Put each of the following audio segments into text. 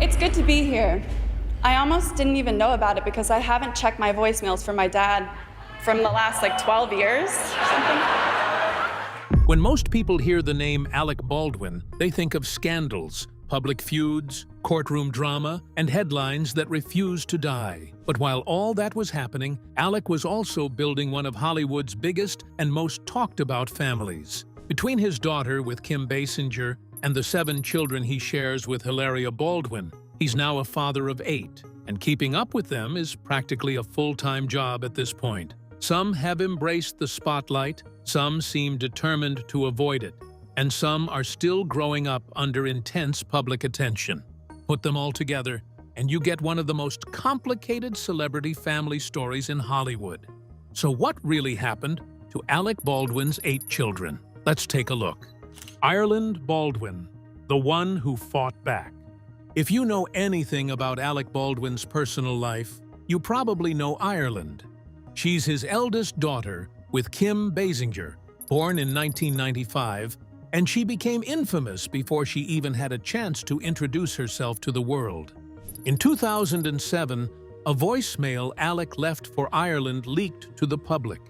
It's good to be here. I almost didn't even know about it because I haven't checked my voicemails from my dad from the last 12 years or something. When most people hear the name Alec Baldwin, they think of scandals, public feuds, courtroom drama, and headlines that refuse to die. But while all that was happening, Alec was also building one of Hollywood's biggest and most talked-about families. Between his daughter with Kim Basinger and the 7 children he shares with Hilaria Baldwin, he's now a father of 8, and keeping up with them is practically a full-time job at this point. Some have embraced the spotlight, some seem determined to avoid it, and some are still growing up under intense public attention. Put them all together, and you get one of the most complicated celebrity family stories in Hollywood. So what really happened to Alec Baldwin's 8 children? Let's take a look. Ireland Baldwin, the one who fought back. If you know anything about Alec Baldwin's personal life, you probably know Ireland. She's his eldest daughter with Kim Basinger, born in 1995, and she became infamous before she even had a chance to introduce herself to the world. In 2007, a voicemail Alec left for Ireland leaked to the public.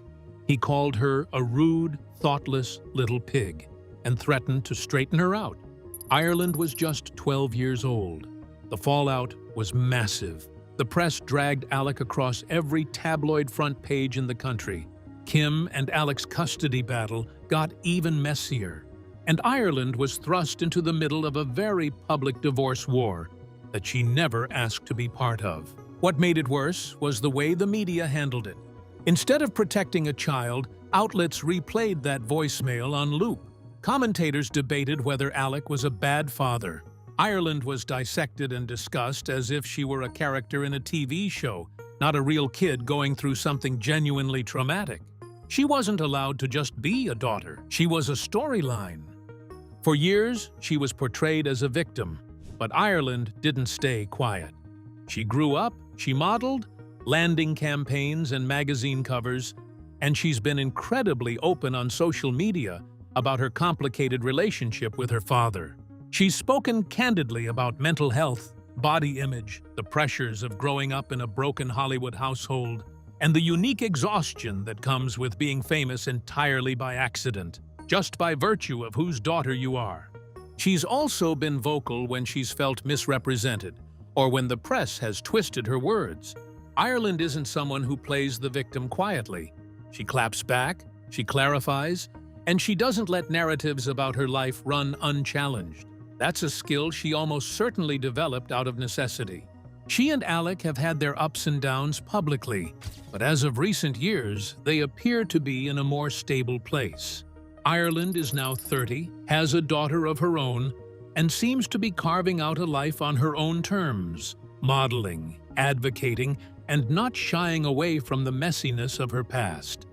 He called her a rude, thoughtless little pig and threatened to straighten her out. Ireland was just 12 years old. The fallout was massive. The press dragged Alec across every tabloid front page in the country. Kim and Alec's custody battle got even messier, and Ireland was thrust into the middle of a very public divorce war that she never asked to be part of. What made it worse was the way the media handled it. Instead of protecting a child, outlets replayed that voicemail on loop. Commentators debated whether Alec was a bad father. Ireland was dissected and discussed as if she were a character in a TV show, not a real kid going through something genuinely traumatic. She wasn't allowed to just be a daughter. She was a storyline. For years, she was portrayed as a victim, but Ireland didn't stay quiet. She grew up, she modeled, landing campaigns and magazine covers, and she's been incredibly open on social media about her complicated relationship with her father. She's spoken candidly about mental health, body image, the pressures of growing up in a broken Hollywood household, and the unique exhaustion that comes with being famous entirely by accident, just by virtue of whose daughter you are. She's also been vocal when she's felt misrepresented, or when the press has twisted her words. Ireland isn't someone who plays the victim quietly. She claps back, she clarifies, and she doesn't let narratives about her life run unchallenged. That's a skill she almost certainly developed out of necessity. She and Alec have had their ups and downs publicly, but as of recent years, they appear to be in a more stable place. Ireland is now 30, has a daughter of her own, and seems to be carving out a life on her own terms, modeling, advocating, and not shying away from the messiness of her past.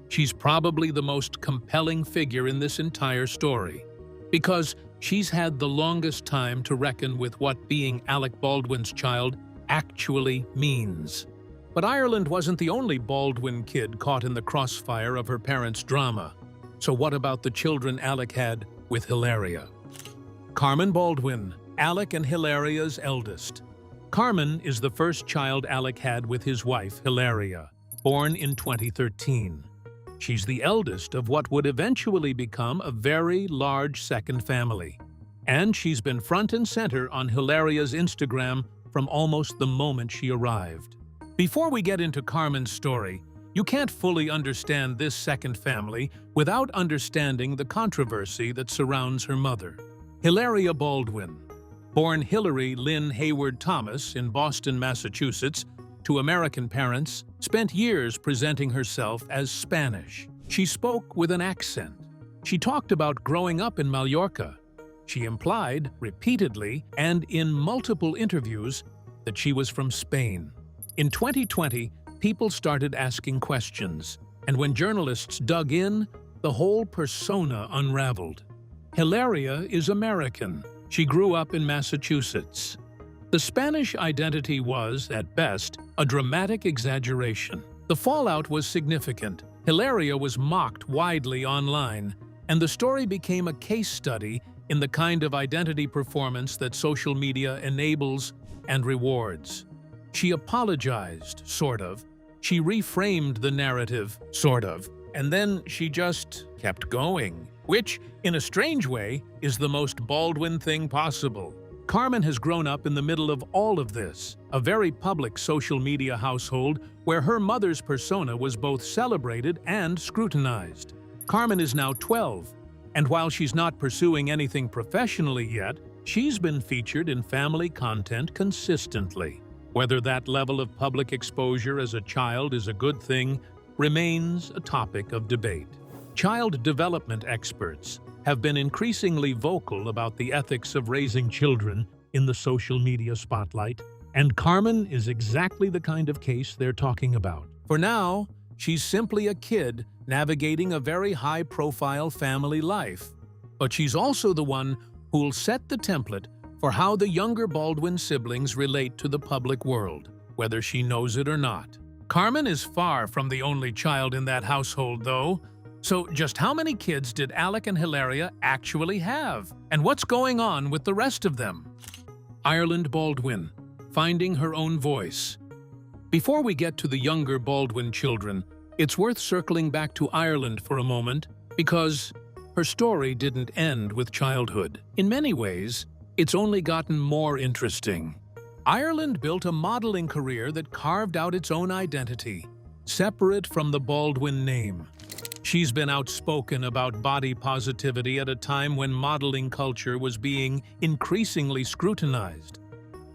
She's probably the most compelling figure in this entire story, because she's had the longest time to reckon with what being Alec Baldwin's child actually means. But Ireland wasn't the only Baldwin kid caught in the crossfire of her parents' drama. So what about the children Alec had with Hilaria? Carmen Baldwin, Alec and Hilaria's eldest. Carmen is the first child Alec had with his wife, Hilaria, born in 2013. She's the eldest of what would eventually become a very large second family. And she's been front and center on Hilaria's Instagram from almost the moment she arrived. Before we get into Carmen's story, you can't fully understand this second family without understanding the controversy that surrounds her mother. Hilaria Baldwin, born Hillary Lynn Hayward Thomas in Boston, Massachusetts, to American parents, spent years presenting herself as Spanish. She spoke with an accent. She talked about growing up in Mallorca. She implied, repeatedly and in multiple interviews, that she was from Spain. In 2020, people started asking questions, and when journalists dug in, the whole persona unraveled. Hilaria is American. She grew up in Massachusetts. The Spanish identity was, at best, a dramatic exaggeration. The fallout was significant. Hilaria was mocked widely online, and the story became a case study in the kind of identity performance that social media enables and rewards. She apologized, sort of. She reframed the narrative, sort of. And then she just kept going, which, in a strange way, is the most Baldwin thing possible. Carmen has grown up in the middle of all of this, a very public social media household where her mother's persona was both celebrated and scrutinized. Carmen is now 12, and while she's not pursuing anything professionally yet, she's been featured in family content consistently. Whether that level of public exposure as a child is a good thing remains a topic of debate. Child development experts have been increasingly vocal about the ethics of raising children in the social media spotlight, and Carmen is exactly the kind of case they're talking about. For now, she's simply a kid navigating a very high-profile family life, but she's also the one who'll set the template for how the younger Baldwin siblings relate to the public world, whether she knows it or not. Carmen is far from the only child in that household, though. So just how many kids did Alec and Hilaria actually have? And what's going on with the rest of them? Ireland Baldwin, finding her own voice. Before we get to the younger Baldwin children, it's worth circling back to Ireland for a moment because her story didn't end with childhood. In many ways, it's only gotten more interesting. Ireland built a modeling career that carved out its own identity, separate from the Baldwin name. She's been outspoken about body positivity at a time when modeling culture was being increasingly scrutinized.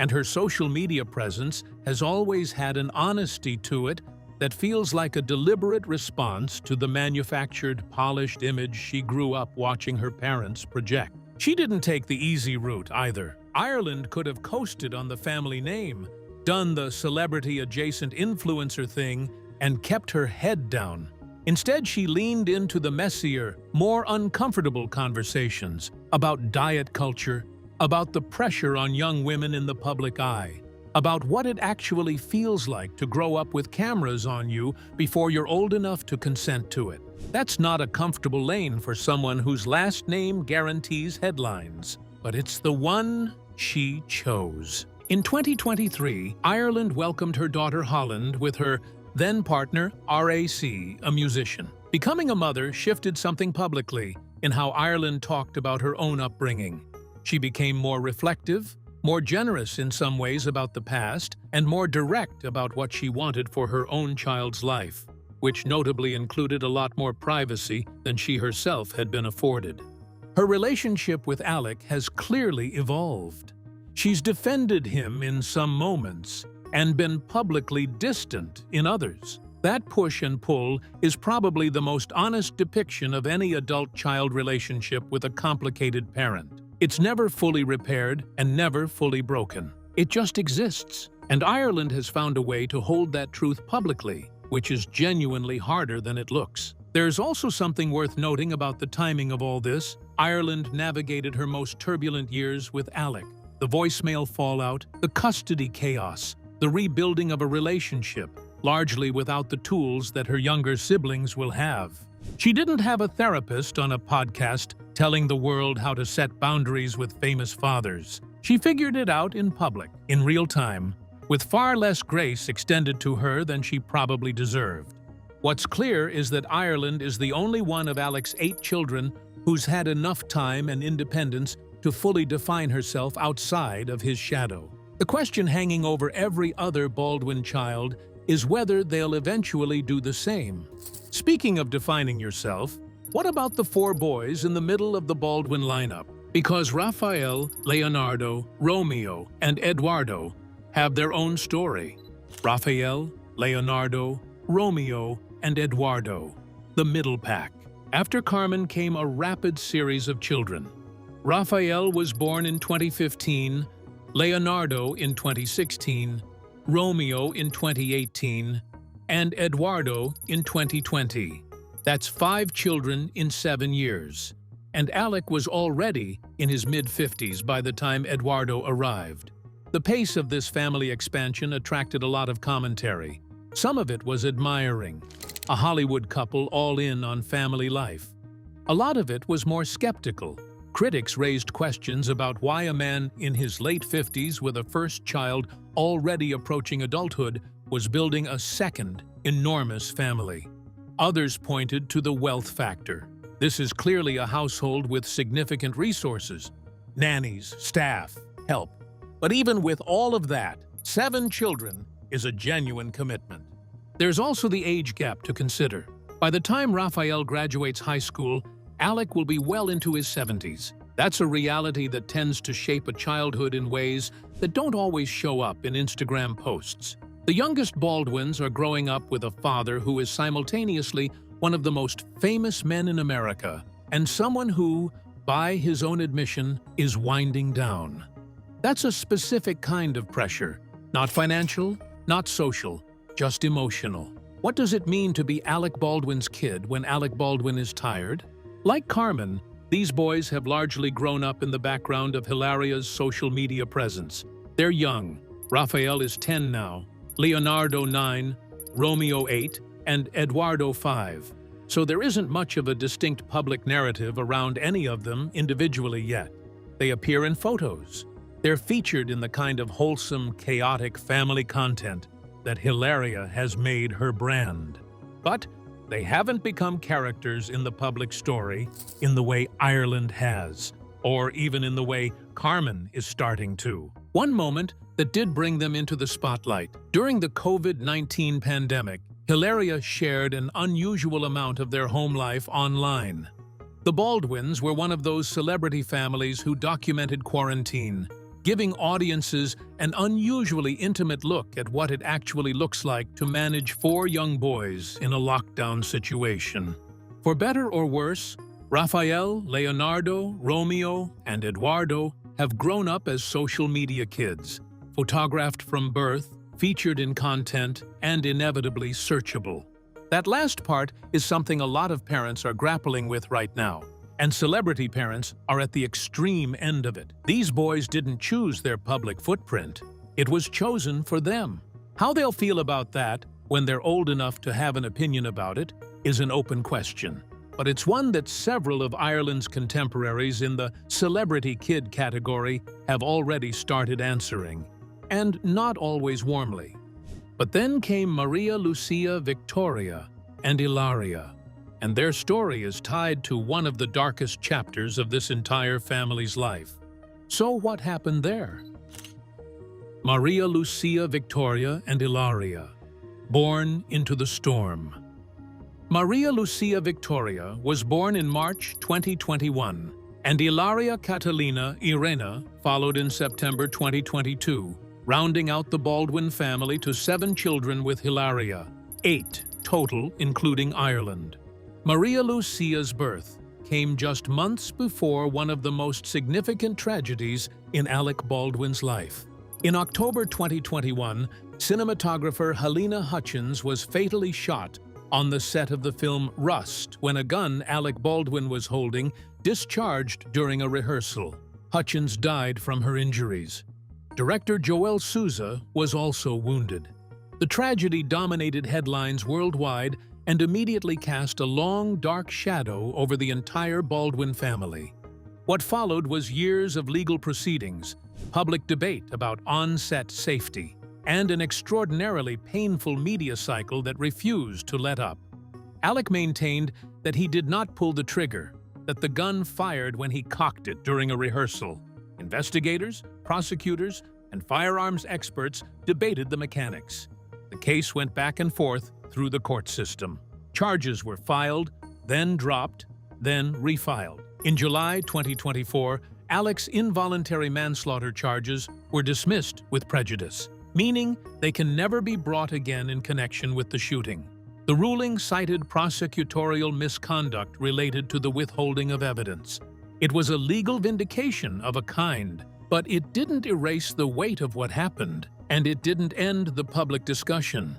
And her social media presence has always had an honesty to it that feels like a deliberate response to the manufactured, polished image she grew up watching her parents project. She didn't take the easy route either. Ireland could have coasted on the family name, done the celebrity-adjacent influencer thing, and kept her head down. Instead, she leaned into the messier, more uncomfortable conversations about diet culture, about the pressure on young women in the public eye, about what it actually feels like to grow up with cameras on you before you're old enough to consent to it. That's not a comfortable lane for someone whose last name guarantees headlines, but it's the one she chose. In 2023, Ireland welcomed her daughter Holland with her then-partner, RAC, a musician. Becoming a mother shifted something publicly in how Ireland talked about her own upbringing. She became more reflective, more generous in some ways about the past, and more direct about what she wanted for her own child's life, which notably included a lot more privacy than she herself had been afforded. Her relationship with Alec has clearly evolved. She's defended him in some moments, and been publicly distant in others. That push and pull is probably the most honest depiction of any adult-child relationship with a complicated parent. It's never fully repaired and never fully broken. It just exists, and Ireland has found a way to hold that truth publicly, which is genuinely harder than it looks. There's also something worth noting about the timing of all this. Ireland navigated her most turbulent years with Alec. The voicemail fallout, the custody chaos, the rebuilding of a relationship, largely without the tools that her younger siblings will have. She didn't have a therapist on a podcast telling the world how to set boundaries with famous fathers. She figured it out in public, in real time, with far less grace extended to her than she probably deserved. What's clear is that Ireland is the only one of Alec's 8 children who's had enough time and independence to fully define herself outside of his shadow. The question hanging over every other Baldwin child is whether they'll eventually do the same. Speaking of defining yourself, what about the 4 boys in the middle of the Baldwin lineup? Because Raphael, Leonardo, Romeo, and Eduardo have their own story. Raphael, Leonardo, Romeo, and Eduardo, the middle pack. After Carmen came a rapid series of children. Raphael was born in 2015, Leonardo in 2016, Romeo in 2018, and Eduardo in 2020. That's 5 children in 7 years. And Alec was already in his mid-50s by the time Eduardo arrived. The pace of this family expansion attracted a lot of commentary. Some of it was admiring, a Hollywood couple all in on family life. A lot of it was more skeptical, Critics raised questions about why a man in his late 50s with a first child already approaching adulthood was building a second, enormous family. Others pointed to the wealth factor. This is clearly a household with significant resources: nannies, staff, help. But even with all of that, 7 children is a genuine commitment. There's also the age gap to consider. By the time Raphael graduates high school, Alec will be well into his 70s. That's a reality that tends to shape a childhood in ways that don't always show up in Instagram posts. The youngest Baldwins are growing up with a father who is simultaneously one of the most famous men in America and someone who, by his own admission, is winding down. That's a specific kind of pressure, not financial, not social, just emotional. What does it mean to be Alec Baldwin's kid when Alec Baldwin is tired? Like Carmen, these boys have largely grown up in the background of Hilaria's social media presence. They're young. Raphael is 10 now, Leonardo 9, Romeo 8, and Eduardo 5. So there isn't much of a distinct public narrative around any of them individually yet. They appear in photos. They're featured in the kind of wholesome, chaotic family content that Hilaria has made her brand. But they haven't become characters in the public story in the way Ireland has, or even in the way Carmen is starting to. One moment that did bring them into the spotlight. During the COVID-19 pandemic, Hilaria shared an unusual amount of their home life online. The Baldwins were one of those celebrity families who documented quarantine, giving audiences an unusually intimate look at what it actually looks like to manage 4 young boys in a lockdown situation. For better or worse, Raphael, Leonardo, Romeo, and Eduardo have grown up as social media kids, photographed from birth, featured in content, and inevitably searchable. That last part is something a lot of parents are grappling with right now. And celebrity parents are at the extreme end of it. These boys didn't choose their public footprint. It was chosen for them. How they'll feel about that when they're old enough to have an opinion about it is an open question. But it's one that several of Ireland's contemporaries in the celebrity kid category have already started answering, and not always warmly. But then came Maria Lucia Victoria and Hilaria, and their story is tied to one of the darkest chapters of this entire family's life. So what happened there? Maria Lucia Victoria and Hilaria, born into the storm. Maria Lucia Victoria was born in March 2021, and Hilaria Catalina Irena followed in September 2022, rounding out the Baldwin family to 7 children with Hilaria, 8 total including Ireland. Maria Lucia's birth came just months before one of the most significant tragedies in Alec Baldwin's life. In October 2021, cinematographer Halyna Hutchins was fatally shot on the set of the film Rust when a gun Alec Baldwin was holding discharged during a rehearsal. Hutchins died from her injuries. Director Joel Souza was also wounded. The tragedy dominated headlines worldwide and immediately cast a long, dark shadow over the entire Baldwin family. What followed was years of legal proceedings, public debate about on-set safety, and an extraordinarily painful media cycle that refused to let up. Alec maintained that he did not pull the trigger, that the gun fired when he cocked it during a rehearsal. Investigators, prosecutors, and firearms experts debated the mechanics. The case went back and forth through the court system. Charges were filed, then dropped, then refiled. In July 2024, Alec's involuntary manslaughter charges were dismissed with prejudice, meaning they can never be brought again in connection with the shooting. The ruling cited prosecutorial misconduct related to the withholding of evidence. It was a legal vindication of a kind, but it didn't erase the weight of what happened, and it didn't end the public discussion.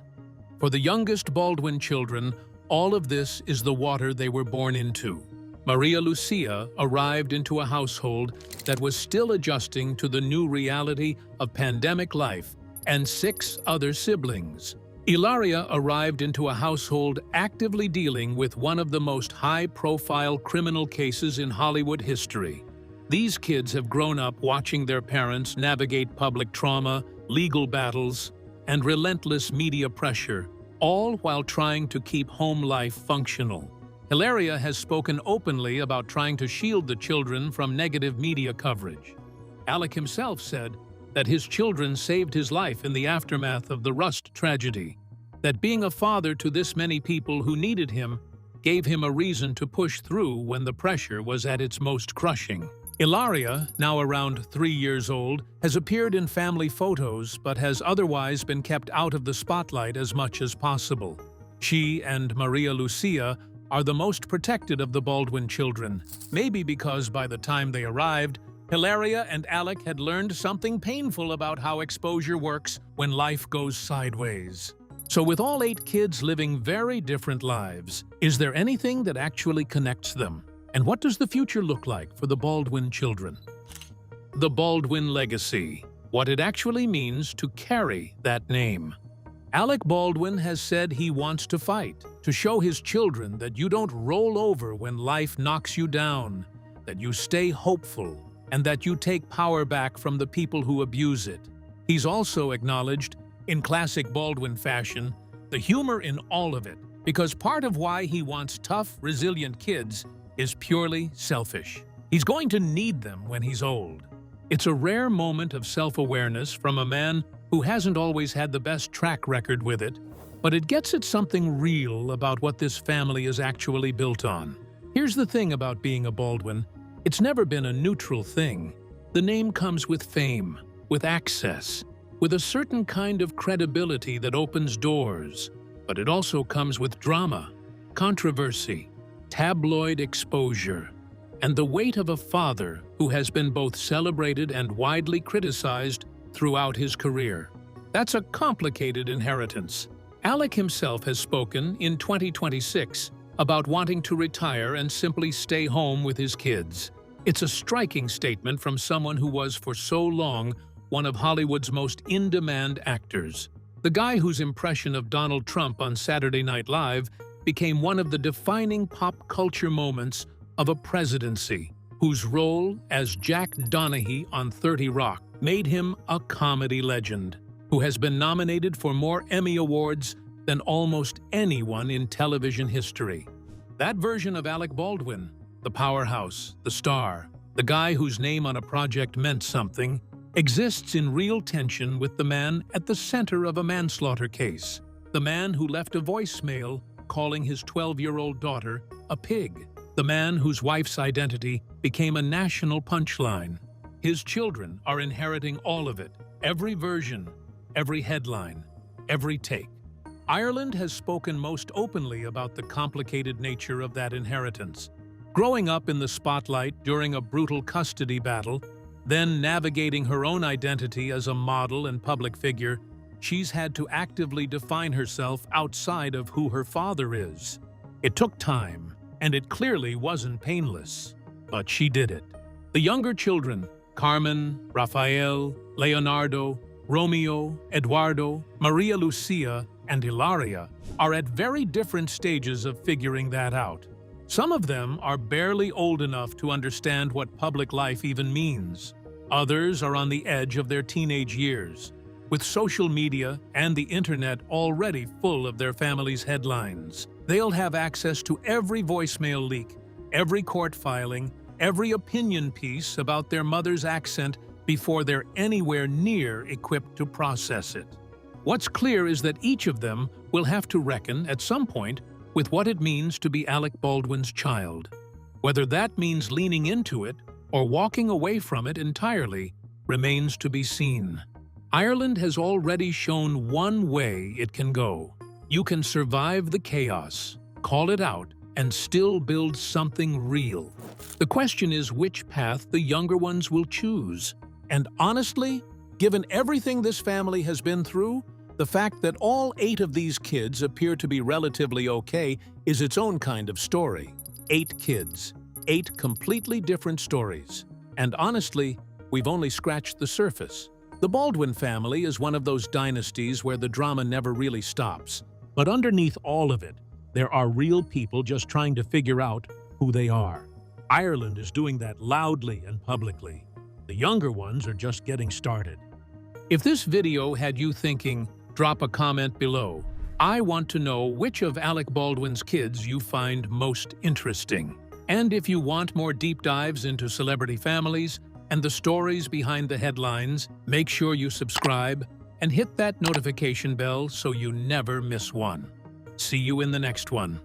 For the youngest Baldwin children, all of this is the water they were born into. Maria Lucia arrived into a household that was still adjusting to the new reality of pandemic life, and 6 other siblings. Hilaria arrived into a household actively dealing with one of the most high-profile criminal cases in Hollywood history. These kids have grown up watching their parents navigate public trauma, legal battles, and relentless media pressure, all while trying to keep home life functional. Hilaria has spoken openly about trying to shield the children from negative media coverage. Alec himself said that his children saved his life in the aftermath of the Rust tragedy, that being a father to this many people who needed him gave him a reason to push through when the pressure was at its most crushing. Hilaria, now around 3 years old, has appeared in family photos but has otherwise been kept out of the spotlight as much as possible. She and Maria Lucia are the most protected of the Baldwin children, maybe because by the time they arrived, Hilaria and Alec had learned something painful about how exposure works when life goes sideways. So with all 8 kids living very different lives, is there anything that actually connects them? And what does the future look like for the Baldwin children? The Baldwin legacy, what it actually means to carry that name. Alec Baldwin has said he wants to fight, to show his children that you don't roll over when life knocks you down, that you stay hopeful, and that you take power back from the people who abuse it. He's also acknowledged, in classic Baldwin fashion, the humor in all of it, because part of why he wants tough, resilient kids is purely selfish. He's going to need them when he's old. It's a rare moment of self-awareness from a man who hasn't always had the best track record with it, but it gets at something real about what this family is actually built on. Here's the thing about being a Baldwin. It's never been a neutral thing. The name comes with fame, with access, with a certain kind of credibility that opens doors, but it also comes with drama, controversy, tabloid exposure, and the weight of a father who has been both celebrated and widely criticized throughout his career. That's a complicated inheritance. Alec himself has spoken in 2026 about wanting to retire and simply stay home with his kids. It's a striking statement from someone who was for so long one of Hollywood's most in-demand actors. The guy whose impression of Donald Trump on Saturday Night Live became one of the defining pop culture moments of a presidency, whose role as Jack Donaghy on 30 Rock made him a comedy legend, who has been nominated for more Emmy Awards than almost anyone in television history. That version of Alec Baldwin, the powerhouse, the star, the guy whose name on a project meant something, exists in real tension with the man at the center of a manslaughter case, the man who left a voicemail calling his 12-year-old daughter a pig, the man whose wife's identity became a national punchline. His children are inheriting all of it, every version, every headline, every take. Ireland has spoken most openly about the complicated nature of that inheritance. Growing up in the spotlight during a brutal custody battle, then navigating her own identity as a model and public figure, she's had to actively define herself outside of who her father is. It took time, and it clearly wasn't painless, but she did it. The younger children, Carmen, Rafael, Leonardo, Romeo, Eduardo, Maria Lucia, and Hilaria, are at very different stages of figuring that out. Some of them are barely old enough to understand what public life even means. Others are on the edge of their teenage years, with social media and the internet already full of their family's headlines. They'll have access to every voicemail leak, every court filing, every opinion piece about their mother's accent before they're anywhere near equipped to process it. What's clear is that each of them will have to reckon, at some point, with what it means to be Alec Baldwin's child. Whether that means leaning into it or walking away from it entirely remains to be seen. Ireland has already shown one way it can go. You can survive the chaos, call it out, and still build something real. The question is which path the younger ones will choose. And honestly, given everything this family has been through, the fact that all 8 of these kids appear to be relatively okay is its own kind of story. 8 kids, 8 completely different stories. And honestly, we've only scratched the surface. The Baldwin family is one of those dynasties where the drama never really stops. But underneath all of it, there are real people just trying to figure out who they are. Ireland is doing that loudly and publicly. The younger ones are just getting started. If this video had you thinking, drop a comment below. I want to know which of Alec Baldwin's kids you find most interesting. And if you want more deep dives into celebrity families and the stories behind the headlines, make sure you subscribe and hit that notification bell so you never miss one. See you in the next one.